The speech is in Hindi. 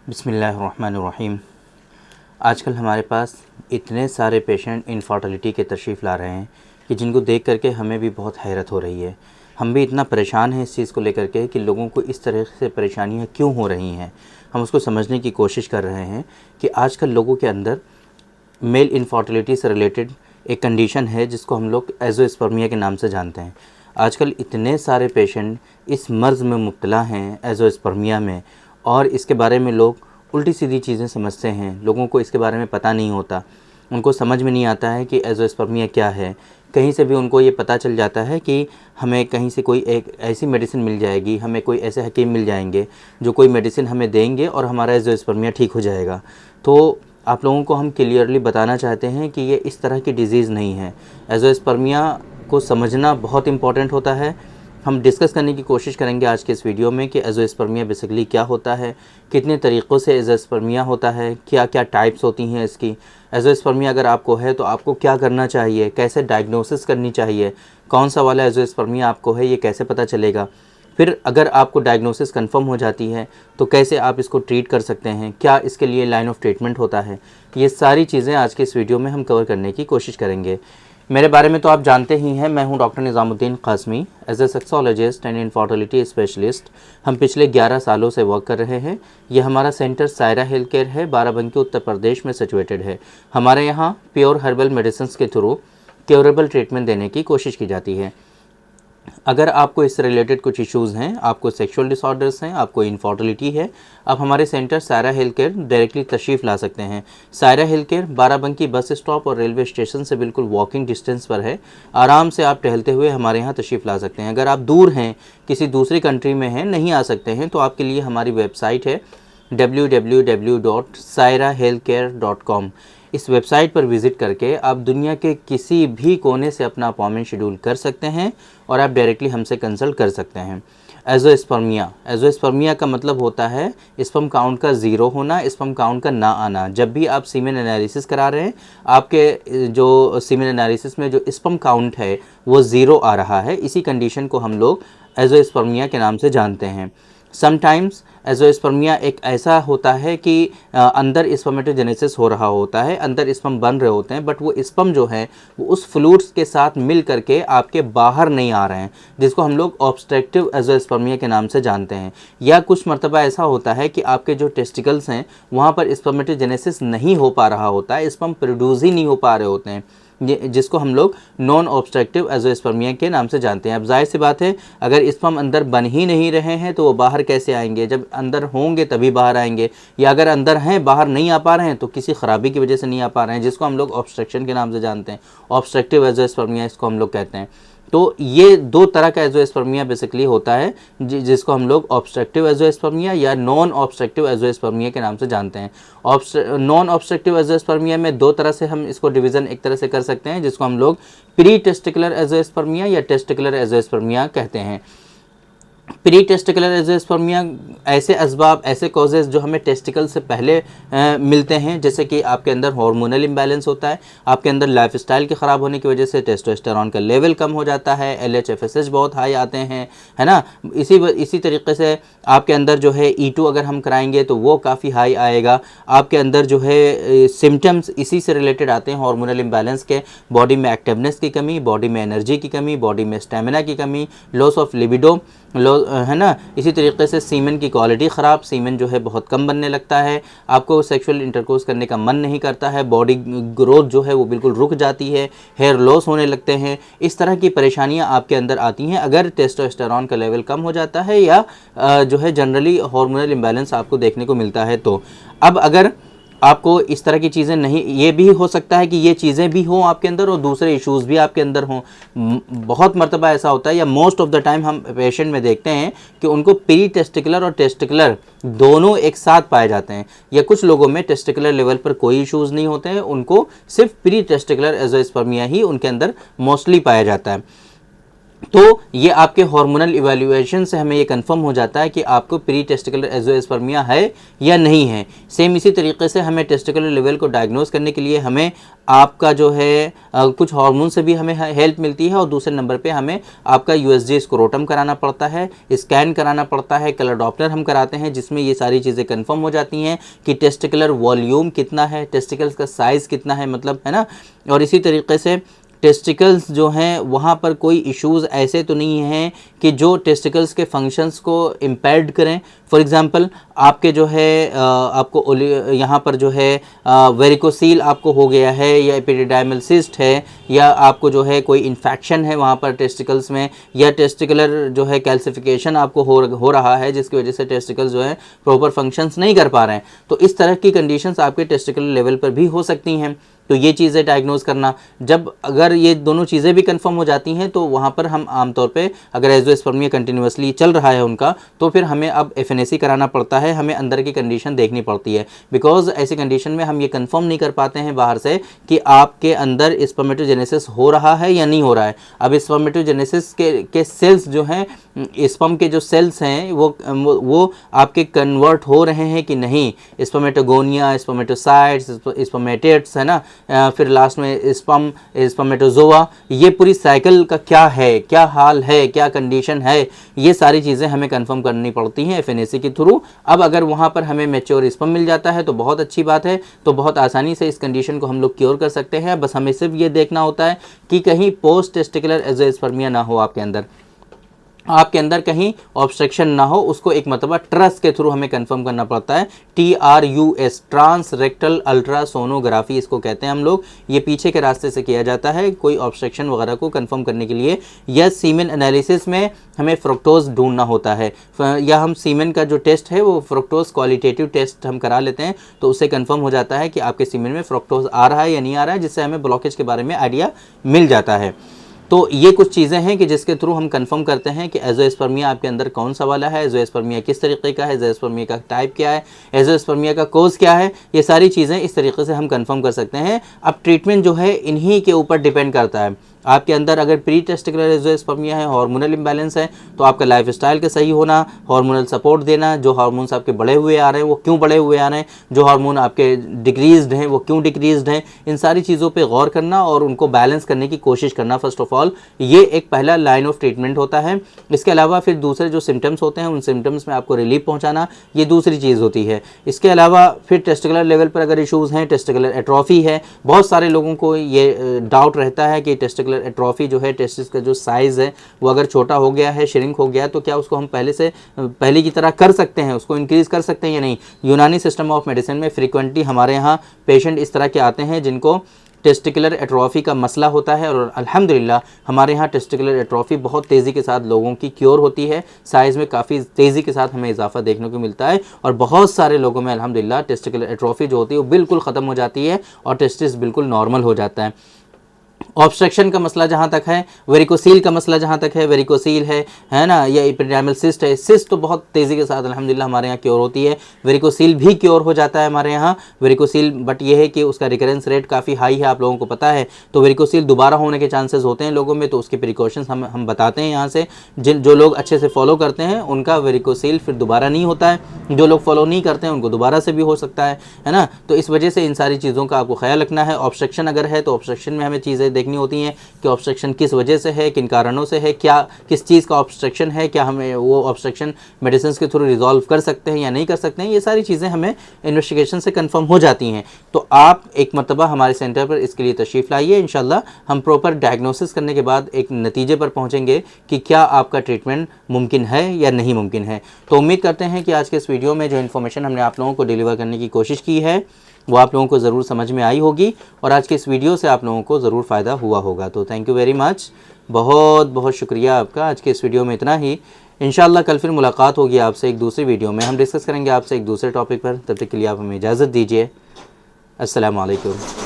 बिस्मिल्लाहिर्रहमानिर्रहीम। आजकल हमारे पास इतने सारे पेशेंट इनफर्टिलिटी के तशरीफ़ ला रहे हैं कि जिनको देख करके हमें भी बहुत हैरत हो रही है। हम भी इतना परेशान हैं इस चीज़ को लेकर के कि लोगों को इस तरह से परेशानियां क्यों हो रही हैं। हम उसको समझने की कोशिश कर रहे हैं कि आजकल लोगों के अंदर मेल इनफर्टिलिटी से रिलेटेड एक कंडीशन है जिसको हम लोग एज़ोस्पर्मिया के नाम से जानते हैं। आजकल इतने सारे पेशेंट इस मर्ज़ में मुब्तला हैं एज़ोस्पर्मिया में, और इसके बारे में लोग उल्टी सीधी चीज़ें समझते हैं। लोगों को इसके बारे में पता नहीं होता, उनको समझ में नहीं आता है कि एज़ोस्पर्मिया क्या है। कहीं से भी उनको ये पता चल जाता है कि हमें कहीं से कोई एक ऐसी मेडिसिन मिल जाएगी, हमें कोई ऐसे हकीम मिल जाएंगे जो कोई मेडिसिन हमें देंगे और हमारा एज़ोस्पर्मिया ठीक हो जाएगा। तो आप लोगों को हम क्लियरली बताना चाहते हैं कि ये इस तरह की डिज़ीज़ नहीं है। एज़ोस्पर्मिया को समझना बहुत इम्पॉर्टेंट होता है। हम डिस्कस करने की कोशिश करेंगे आज के इस वीडियो में कि एज़ोस्पर्मिया बेसिकली क्या होता है, कितने तरीक़ों से एज़ोस्पर्मिया होता है, क्या क्या टाइप्स होती हैं इसकी। एज़ोस्पर्मिया अगर आपको है तो आपको क्या करना चाहिए, कैसे डायग्नोसिस करनी चाहिए, कौन सा वाला एज़ोस्पर्मिया आपको है ये कैसे पता चलेगा। फिर अगर आपको डायग्नोसिस कंफर्म हो जाती है तो कैसे आप इसको ट्रीट कर सकते हैं, क्या इसके लिए लाइन ऑफ ट्रीटमेंट होता है। ये सारी चीज़ें आज के इस वीडियो में हम कवर करने की कोशिश करेंगे। मेरे बारे में तो आप जानते ही हैं, मैं हूं doctor Nizamuddin Qasmi, as a sexologist and infertility specialist. हम पिछले 11 सालों से वर्क कर रहे हैं। यह हमारा सेंटर सायरा हेल्थ केयर है, बाराबंकी उत्तर प्रदेश में सिचुएटेड है। हमारे यहाँ प्योर हर्बल मेडिसिन के थ्रू क्योरेबल ट्रीटमेंट देने की कोशिश की जाती है। अगर आपको इससे रिलेटेड कुछ इश्यूज़ हैं, आपको सेक्सुअल डिसऑर्डर्स हैं, आपको इनफर्टिलिटी है, आप हमारे centre Saira health care directly तशरीफ़ ला सकते हैं। Saira health care Barabanki bus stop और रेलवे स्टेशन से बिल्कुल वॉकिंग डिस्टेंस पर है। आराम से आप टहलते हुए हमारे यहाँ तशरीफ़ ला सकते हैं। अगर आप दूर हैं, किसी दूसरी कंट्री में हैं, नहीं आ सकते हैं, तो आपके लिए हमारी वेबसाइट है www.sairahealthcare.com। इस वेबसाइट पर विज़िट करके आप दुनिया के किसी भी कोने से अपना अपॉइंटमेंट शेड्यूल कर सकते हैं और आप डायरेक्टली हमसे कंसल्ट कर सकते हैं। एज़ोस्पर्मिया का मतलब होता है स्पर्म काउंट का ज़ीरो होना, स्पर्म काउंट का ना आना। जब भी आप सीमेन एनालिसिस करा रहे हैं, आपके जो सीमेन एनालिसिस में जो स्पर्म काउंट है वो ज़ीरो आ रहा है, इसी कंडीशन को हम लोग एज़ोस्पर्मिया के नाम से जानते हैं। समटाइम्स एज़ोस्पर्मिया एक ऐसा होता है कि अंदर स्पर्मेटोजेनेसिस हो रहा होता है, अंदर स्पर्म बन रहे होते हैं, बट वो स्पर्म जो है वो उस फ्लूइड्स के साथ मिल करके आपके बाहर नहीं आ रहे हैं, जिसको हम लोग ऑब्स्ट्रक्टिव एज़ोस्पर्मिया के नाम से जानते हैं। या कुछ मरतबा ऐसा होता है कि आपके जो टेस्टिकल्स हैं वहाँ पर स्पर्मेटोजेनेसिस नहीं हो पा रहा होता है, स्पर्म प्रोड्यूस ही नहीं हो पा रहे होते हैं, जिसको हम लोग नॉन ऑब्स्ट्रक्टिव एज़ोस्पर्मिया के नाम से जानते हैं। अब जाहिर सी बात है, अगर स्पर्म अंदर बन ही नहीं रहे हैं तो वो बाहर कैसे आएंगे, जब अंदर होंगे तभी बाहर आएंगे, या अगर अंदर हैं बाहर नहीं आ पा रहे हैं तो किसी ख़राबी की वजह से नहीं आ पा रहे हैं, जिसको हम लोग ऑब्स्ट्रक्शन के नाम से जानते हैं। ऑब्स्ट्रक्टिव एज़ोस्पर्मिया इसको हम लोग कहते हैं। तो ये दो तरह का एज़ोस्पर्मिया बेसिकली होता है, जिसको हम लोग ऑब्स्ट्रक्टिव एज़ोस्पर्मिया या नॉन ऑब्स्ट्रक्टिव एज़ोस्पर्मिया के नाम से जानते हैं। नॉन ऑब्स्ट्रक्टिव एज़ोस्पर्मिया में दो तरह से हम इसको डिवीज़न एक तरह से कर सकते हैं, जिसको हम लोग प्री टेस्टिकुलर एज़ोस्पर्मिया या टेस्टिकुलर एज़ोस्पर्मिया कहते हैं। प्री टेस्टिकुलर एज़ोस्पर्मिया ऐसे असबाब, ऐसे कॉजेज़ जो हमें टेस्टिकल से पहले मिलते हैं, जैसे कि आपके अंदर हार्मोनल इम्बैलेंस होता है, आपके अंदर लाइफस्टाइल के ख़राब होने की वजह से टेस्टोस्टेरॉन का लेवल कम हो जाता है, LH-FSH बहुत हाई आते हैं, है ना। इसी तरीके से आपके अंदर जो है E2 अगर हम कराएंगे तो वो काफ़ी हाई आएगा। आपके अंदर जो है सिम्टम्स इसी से रिलेटेड आते हैं, हार्मोनल इम्बैलेंस के। बॉडी में एक्टिवनेस की कमी, बॉडी में एनर्जी की कमी, बॉडी में स्टेमिना की कमी, लॉस ऑफ लिबिडो, है ना। इसी तरीके से सीमेन की क्वालिटी ख़राब, सीमेन जो है बहुत कम बनने लगता है, आपको सेक्सुअल इंटरकोर्स करने का मन नहीं करता है, बॉडी ग्रोथ जो है वो बिल्कुल रुक जाती है, हेयर लॉस होने लगते हैं। इस तरह की परेशानियां आपके अंदर आती हैं अगर टेस्टोस्टेरॉन का लेवल कम हो जाता है या जो है जनरली हार्मोनल इम्बैलेंस आपको देखने को मिलता है। तो अब अगर आपको इस तरह की चीज़ें नहीं, ये भी हो सकता है कि ये चीज़ें भी हों आपके अंदर और दूसरे इश्यूज़ भी आपके अंदर हों। बहुत मर्तबा ऐसा होता है, या मोस्ट ऑफ द टाइम हम पेशेंट में देखते हैं कि उनको प्री टेस्टिकुलर और टेस्टिकुलर दोनों एक साथ पाए जाते हैं, या कुछ लोगों में टेस्टिकुलर लेवल पर कोई इश्यूज़ नहीं होते हैं, उनको सिर्फ प्री टेस्टिकुलर एज़ोस्पर्मिया ही उनके अंदर मोस्टली पाया जाता है। तो ये आपके हार्मोनल इवैल्यूएशन से हमें ये कंफर्म हो जाता है कि आपको प्री टेस्टिकुलर एज़ोस्पर्मिया है या नहीं है। सेम इसी तरीके से हमें टेस्टिकुलर लेवल को डायग्नोस करने के लिए हमें आपका जो है कुछ हार्मोन से भी हमें हेल्प मिलती है, और दूसरे नंबर पे हमें आपका यूएसजी स्क्रोटम कराना पड़ता है, स्कैन कराना पड़ता है, कलर डॉपलर हम कराते हैं, जिसमें ये सारी चीज़ें कंफर्म हो जाती हैं कि टेस्टिकुलर वॉल्यूम कितना है, टेस्टिकल्स का साइज़ कितना है, मतलब है ना। और इसी तरीके से टेस्टिकल्स जो हैं वहाँ पर कोई इश्यूज़ ऐसे तो नहीं हैं कि जो टेस्टिकल्स के फंक्शंस को इम्पेयर्ड करें। फॉर एग्जांपल आपके जो है आपको यहाँ पर जो है वेरिकोसील आपको हो गया है, या एपिडिडाइमल सिस्ट है, या आपको जो है कोई इन्फेक्शन है वहाँ पर टेस्टिकल्स में, या टेस्टिकुलर जो है कैल्सिफिकेशन आपको हो रहा है, जिसकी वजह से टेस्टिकल्स जो है प्रॉपर फंक्शंस नहीं कर पा रहे हैं। तो इस तरह की कंडीशंस आपके टेस्टिकुलर लेवल पर भी हो सकती हैं। तो ये चीज़ें डायग्नोज करना, जब अगर ये दोनों चीज़ें भी कंफर्म हो जाती हैं तो वहाँ पर हम आमतौर पे अगर एज़ोस्पर्मिया कंटिन्यूसली चल रहा है उनका, तो फिर हमें अब एफएनएसी कराना पड़ता है, हमें अंदर की कंडीशन देखनी पड़ती है। बिकॉज ऐसी कंडीशन में हम ये कंफर्म नहीं कर पाते हैं बाहर से कि आपके अंदर स्पर्मेटोजेनेसिस हो रहा है या नहीं हो रहा है। अब स्पर्मेटोजेनेसिस के सेल्स जो हैं, स्पर्म के जो सेल्स हैं वो आपके कन्वर्ट हो रहे हैं कि नहीं, स्पर्मेटोगोनिया, स्पर्मेटोसाइट्स, स्पर्मेटेट्स है ना, फिर लास्ट में स्पर्मेटोजोआ, ये पूरी साइकिल का क्या है, क्या हाल है, क्या कंडीशन है, ये सारी चीज़ें हमें कंफर्म करनी पड़ती हैं एफएनएसी के थ्रू। अब अगर वहाँ पर हमें मैच्योर स्पर्म मिल जाता है तो बहुत अच्छी बात है, तो बहुत आसानी से इस कंडीशन को हम लोग क्योर कर सकते हैं। बस हमें सिर्फ ये देखना होता है कि कहीं पोस्ट टेस्टिकुलर एज़ोस्पर्मिया ना हो, आपके अंदर कहीं ऑब्स्ट्रक्शन ना हो। उसको एक मतलब ट्रस के थ्रू हमें कंफर्म करना पड़ता है, TRUS, ट्रांस रेक्टल अल्ट्रासोनोग्राफी इसको कहते हैं हम लोग। ये पीछे के रास्ते से किया जाता है कोई ऑब्स्ट्रक्शन वगैरह को कंफर्म करने के लिए। या सीमेन एनालिसिस में हमें फ्रुक्टोज ढूंढना होता है, या हम सीमेन का जो टेस्ट है वो फ्रुक्टोज क्वालिटेटिव टेस्ट हम करा लेते हैं, तो उससे कंफर्म हो जाता है कि आपके सीमेन में फ्रुक्टोज आ रहा है या नहीं आ रहा है, जिससे हमें ब्लॉकेज के बारे में आइडिया मिल जाता है। तो ये कुछ चीज़ें हैं कि जिसके थ्रू हम कंफर्म करते हैं कि एज़ोस्पर्मिया आपके अंदर कौन सा वाला है, एज़ोस्पर्मिया किस तरीके का है, एज़ोस्पर्मिया का टाइप क्या है, एज़ोस्पर्मिया का कोज क्या है। ये सारी चीज़ें इस तरीके से हम कंफर्म कर सकते हैं। अब ट्रीटमेंट जो है इन्हीं के ऊपर डिपेंड करता है। आपके अंदर अगर प्री टेस्टिकुलर एज़ोस्पर्मिया है, हार्मोनल इम्बैलेंस है, तो आपका लाइफस्टाइल का सही होना, हार्मोनल सपोर्ट देना, जो हार्मोन्स आपके बढ़े हुए आ रहे हैं वो क्यों बढ़े हुए आ रहे हैं, जो हार्मोन आपके डिक्रीज्ड हैं वो क्यों डिक्रीज्ड हैं, इन सारी चीज़ों पे गौर करना और उनको बैलेंस करने की कोशिश करना। फर्स्ट ऑफ ऑल ये एक पहला लाइन ऑफ ट्रीटमेंट होता है। इसके अलावा फिर दूसरे जो सिम्टम्स होते हैं उन सिम्टम्स में आपको रिलीफ पहुँचाना, ये दूसरी चीज़ होती है। इसके अलावा फिर टेस्टिकुलर लेवल पर अगर इशूज़ हैं, टेस्टिकुलर एट्रोफी है, बहुत सारे लोगों को ये डाउट रहता है कि टेस्टिकुलर एट्रोफी जो है, टेस्टिस का जो साइज़ है वो अगर छोटा हो गया है, श्रिंक हो गया है, तो क्या उसको हम पहले की तरह कर सकते हैं, उसको इंक्रीज़ कर सकते हैं या नहीं। यूनानी सिस्टम ऑफ मेडिसिन में फ्रीक्वेंटली हमारे यहाँ पेशेंट इस तरह के आते हैं जिनको टेस्टिकुलर एट्रोफी का मसला होता है, और अल्हम्दुलिल्लाह हमारे यहाँ टेस्टिकुलर एट्रोफी बहुत तेज़ी के साथ लोगों की क्योर होती है। साइज़ में काफ़ी तेज़ी के साथ हमें इजाफा देखने को मिलता है, और बहुत सारे लोगों में अल्हम्दुलिल्लाह टेस्टिकुलर एट्रोफी जो होती है वो बिल्कुल ख़त्म हो जाती है और टेस्टिस बिल्कुल नॉर्मल हो जाता है। ऑब्स्ट्रक्शन का मसला जहाँ तक है, वेरिकोसील का मसला जहाँ तक है, वेरिकोसील है ना, या एपिडिडाइमल सिस्ट है, सिस्ट तो बहुत तेज़ी के साथ अल्हम्दुलिल्लाह हमारे यहाँ क्योर होती है। वेरिकोसील भी क्योर हो जाता है हमारे यहाँ वेरिकोसील, बट ये है कि उसका रिकरेंस रेट काफ़ी हाई है, आप लोगों को पता है। तो वेरिकोसील दोबारा होने के चांसेस होते हैं लोगों में, तो उसके प्रिकॉशंस हम बताते हैं यहाँ से। जो लोग अच्छे से फॉलो करते हैं उनका वेरिकोसील फिर दोबारा नहीं होता है, जो लोग फॉलो नहीं करते हैं उनको दोबारा से भी हो सकता है ना। तो इस वजह से इन सारी चीज़ों का आपको ख्याल रखना है। ऑब्स्ट्रक्शन अगर है तो ऑब्स्ट्रक्शन में हमें चीज़ें देखनी होती हैं कि ऑब्स्ट्रक्शन किस वजह से है, किन कारणों से है, क्या किस चीज़ का ऑब्स्ट्रक्शन है, क्या हमें वो ऑब्स्ट्रक्शन मेडिसिन के थ्रू रिजॉल्व कर सकते हैं या नहीं कर सकते हैं। ये सारी चीज़ें हमें इन्वेस्टिगेशन से कंफर्म हो जाती हैं। तो आप एक मरतबा हमारे सेंटर पर इसके लिए तशरीफ़ लाइए, इंशाल्लाह हम प्रॉपर डायग्नोसिस करने के बाद एक नतीजे पर पहुँचेंगे कि क्या आपका ट्रीटमेंट मुमकिन है या नहीं मुमकिन है। तो उम्मीद करते हैं कि आज के इस वीडियो में जो इन्फॉर्मेशन हमने आप लोगों को डिलीवर करने की कोशिश की है वो आप लोगों को ज़रूर समझ में आई होगी, और आज के इस वीडियो से आप लोगों को ज़रूर फ़ायदा हुआ होगा। तो थैंक यू वेरी मच, बहुत बहुत शुक्रिया आपका। आज के इस वीडियो में इतना ही। इंशाल्लाह कल फिर मुलाकात होगी आपसे एक दूसरी वीडियो में, हम डिस्कस करेंगे आपसे एक दूसरे टॉपिक पर। तब तक के लिए आप हमें इजाज़त दीजिए। अस्सलामु अलैकुम।